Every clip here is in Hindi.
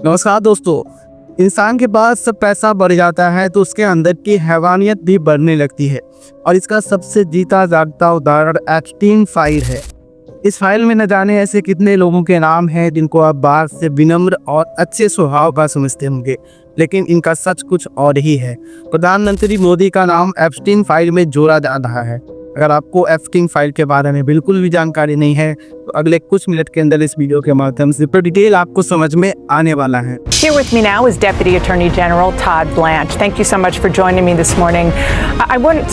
नमस्कार दोस्तों। इंसान के पास सब पैसा बढ़ जाता है तो उसके अंदर की हैवानियत भी बढ़ने लगती है और इसका सबसे जीता जागता उदाहरण एप्स्टीन फाइल है। इस फाइल में न जाने ऐसे कितने लोगों के नाम हैं जिनको आप बाहर से विनम्र और अच्छे स्वभाव का समझते होंगे, लेकिन इनका सच कुछ और ही है। प्रधानमंत्री मोदी का नाम एप्स्टीन फाइल में जोड़ा जा रहा है। अगर आपको एप्स्टीन फाइल के बारे में बिल्कुल भी जानकारी नहीं है तो अगले कुछ मिनट के अंदर इस वीडियो के माध्यम से पूरी डिटेल आपको समझ में आने वाला है। Here with me now is Deputy Attorney General Todd Blanche. Thank you so much for joining me this morning. I want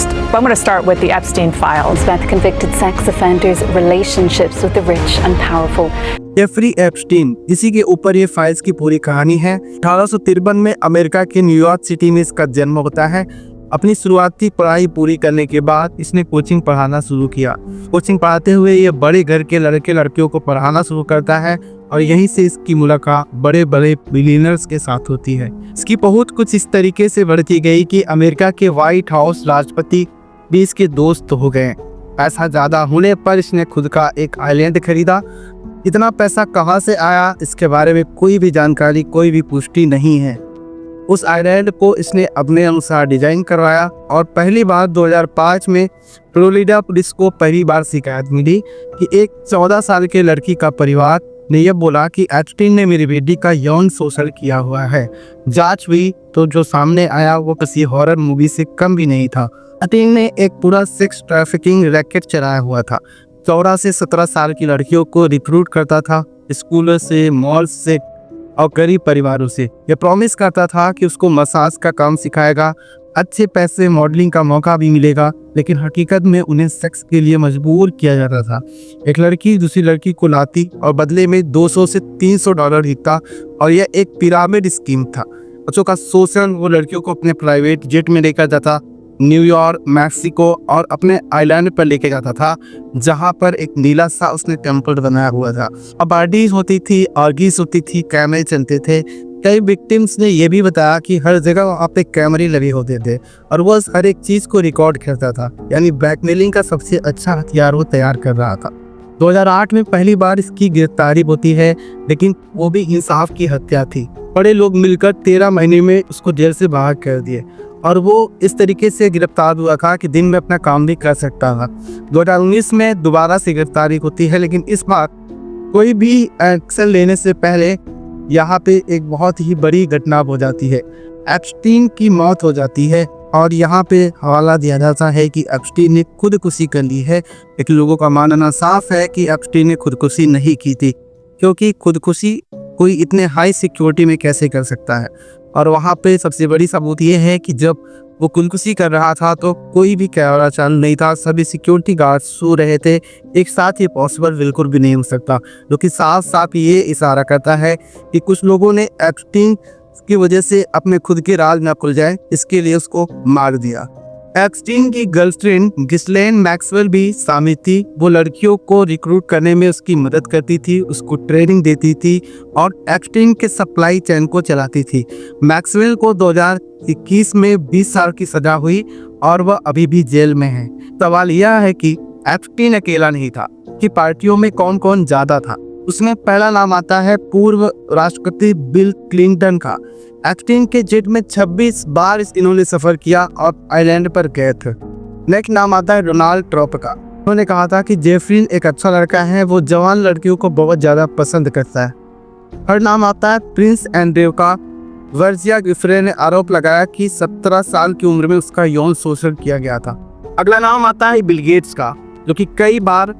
to start with the Epstein files. Beth, convicted sex offenders' relationships with the rich and powerful. Jeffrey Epstein, इसी के ऊपर ये फाइल्स की पूरी कहानी है। 1853 में अमेरिका के न्यूयॉर्क सिटी में इसका जन्म होता है। अपनी शुरुआती पढ़ाई पूरी करने के बाद इसने कोचिंग पढ़ाना शुरू किया। कोचिंग पढ़ाते हुए ये बड़े घर के लड़के लड़कियों को पढ़ाना शुरू करता है और यहीं से इसकी मुलाकात बड़े बड़े बिलियनर्स के साथ होती है। इसकी पहुंच कुछ इस तरीके से बढ़ती गई कि अमेरिका के व्हाइट हाउस राष्ट्रपति भी इसके दोस्त हो गए। पैसा ज़्यादा होने पर इसने खुद का एक आइलैंड खरीदा। इतना पैसा कहाँ से आया इसके बारे में कोई भी जानकारी, कोई भी पुष्टि नहीं है। उस आइलैंड को इसने अपने अनुसार डिजाइन करवाया और पहली बार 2005 में फ्लोरिडा पुलिस को पहली बार शिकायत मिली कि एक 14 साल के लड़की का परिवार ने यह बोला कि एप्स्टीन ने मेरी बेटी का यौन शोषण किया हुआ है। जांच हुई तो जो सामने आया वो किसी हॉरर मूवी से कम भी नहीं था। एप्स्टीन ने एक पूरा सेक्स ट्रैफिकिंग रैकेट चलाया हुआ था। 14 से 17 साल की लड़कियों को रिक्रूट करता था, स्कूलों से, मॉल से और गरीब परिवारों से। यह प्रॉमिस करता था कि उसको मसाज का काम सिखाएगा, अच्छे पैसे, मॉडलिंग का मौका भी मिलेगा, लेकिन हकीकत में उन्हें सेक्स के लिए मजबूर किया जाता था। एक लड़की दूसरी लड़की को लाती और बदले में $200 से $300 देता और यह एक पिरामिड स्कीम था। बच्चों का शोषण, वो लड़कियों को अपने प्राइवेट जेट में लेकर जाता, न्यूयॉर्क, मैक्सिको और अपने आइलैंड पर लेके जाता था जहां पर एक नीला सा उसने टेम्पल बनाया हुआ था। अब पार्टीज होती थी, आर्गीज होती थी, कैमरे चलते थे। कई विक्टिम्स ने यह भी बताया कि हर जगह वहाँ पे कैमरे लगे होते थे और वह हर एक चीज़ को रिकॉर्ड करता था। यानी ब्लैकमेलिंग का सबसे अच्छा हथियार वो तैयार कर रहा था। 2008 में पहली बार इसकी गिरफ्तारी होती है, लेकिन वो भी इंसाफ की हत्या थी। बड़े लोग मिलकर 13 महीने में उसको जेल से बाहर कर दिए और वो इस तरीके से गिरफ्तार हुआ था कि दिन में अपना काम भी कर सकता था। 2019 में दोबारा से गिरफ्तारी होती है, लेकिन इस बार कोई भी एक्शन लेने से पहले यहाँ पे एक बहुत ही बड़ी घटना हो जाती है। एप्स्टीन की मौत हो जाती है और यहाँ पे हवाला दिया जाता है कि एप्स्टीन ने खुदकुशी कर ली है, लेकिन लोगों का मानना साफ है कि एप्स्टीन ने खुदकुशी नहीं की थी, क्योंकि खुदकुशी कोई इतने हाई सिक्योरिटी में कैसे कर सकता है। और वहाँ पे सबसे बड़ी सबूत ये है कि जब वो खुदकुशी कर रहा था तो कोई भी कैमरा चालू नहीं था, सभी सिक्योरिटी गार्ड सो रहे थे। एक साथ ये पॉसिबल बिल्कुल भी नहीं हो सकता, जो कि साफ साफ ये इशारा करता है कि कुछ लोगों ने एप्स्टीन की वजह से अपने खुद के राज न खुल जाए, इसके लिए उसको मार दिया। एप्स्टीन की गर्लफ्रेंड गिस्लेन मैक्सवेल भी शामिल थी। वो लड़कियों को रिक्रूट करने में उसकी मदद करती थी, उसको ट्रेनिंग देती थी और एप्स्टीन के सप्लाई चेन को चलाती थी। मैक्सवेल को 2021 में 20 साल की सजा हुई और वह अभी भी जेल में है। सवाल यह है कि एप्स्टीन अकेला नहीं था, कि पार्टियों में कौन कौन ज्यादा था। उसमें पहला नाम आता है पूर्व राष्ट्रपति बिल क्लिंटन का। एप्स्टीन के जेट में 26 बार इन्होंने सफर किया और आइलैंड पर गए थे। नेक्स्ट नाम आता है डोनाल्ड ट्रम्प का। उन्होंने कहा था कि जेफरी एक अच्छा लड़का है, वो जवान लड़कियों को बहुत ज्यादा पसंद करता है। हर नाम आता है प्रिंस एंड्रयू का। वर्जिया गिफ्रे ने आरोप लगाया कि 17 साल की उम्र में उसका यौन शोषण किया गया था। अगला नाम आता है बिल गेट्स का, जो कि कई बार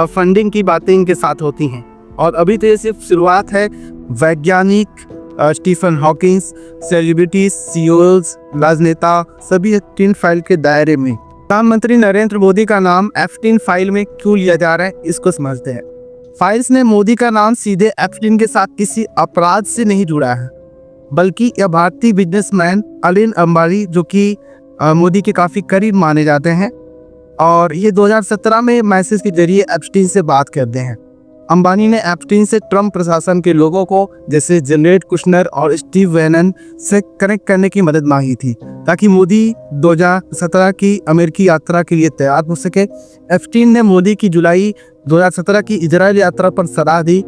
फंडिंग की बातें इनके साथ होती हैं और अभी तो ये सिर्फ शुरुआत है। वैज्ञानिक स्टीफन हॉकिंस, सेलिब्रिटीज, सीईओज, राजनेता सभी एप्स्टीन फाइल के दायरे में। प्रधानमंत्री नरेंद्र मोदी का नाम एप्स्टीन फाइल में क्यों लिया जा रहा है, इसको समझते हैं। फाइल्स ने मोदी का नाम सीधे एप्स्टीन के साथ किसी अपराध से नहीं जुड़ा है, बल्कि यह भारतीय बिजनेसमैन अनिल अंबानी, जो कि मोदी के काफ़ी करीब माने जाते हैं, और ये 2017 में मैसेज के जरिए एप्स्टीन से बात करते हैं। अंबानी ने एप्स्टीन से ट्रम्प प्रशासन के लोगों को जैसे जेनेट कुशनर और स्टीव वैनन से कनेक्ट करने की मदद मांगी थी ताकि मोदी 2017 की अमेरिकी यात्रा के लिए तैयार हो सके। एप्स्टीन ने मोदी की जुलाई 2017 की इजराइल यात्रा पर सलाह दी।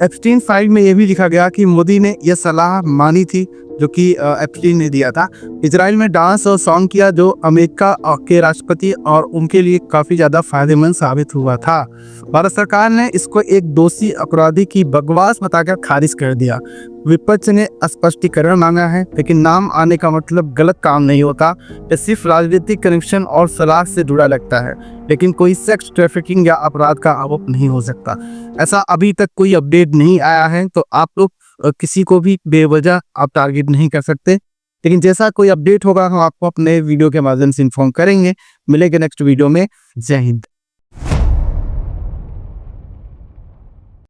एप्स्टीन फाइल में यह भी लिखा गया कि मोदी ने यह सलाह मानी थी जो कि एप्स्टीन ने दिया था। इजराइल में डांस और सॉन्ग किया जो अमेरिका के राष्ट्रपति और उनके लिए काफ़ी ज़्यादा फायदेमंद साबित हुआ था। भारत सरकार ने इसको एक दोषी अपराधी की बकवास बताकर खारिज कर दिया। विपक्ष ने स्पष्टीकरण मांगा है, लेकिन नाम आने का मतलब गलत काम नहीं होता। ये सिर्फ राजनीतिक कनेक्शन और सलाह से जुड़ा लगता है, लेकिन कोई सेक्स ट्रैफिकिंग या अपराध का आरोप नहीं हो सकता। ऐसा अभी तक कोई अपडेट नहीं आया है, तो आप लोग किसी को भी बेवजह आप टारगेट नहीं कर सकते। लेकिन जैसा कोई अपडेट होगा हम आपको अपने वीडियो के माध्यम से इन्फॉर्म करेंगे। मिलेंगे नेक्स्ट वीडियो में। जय हिंद।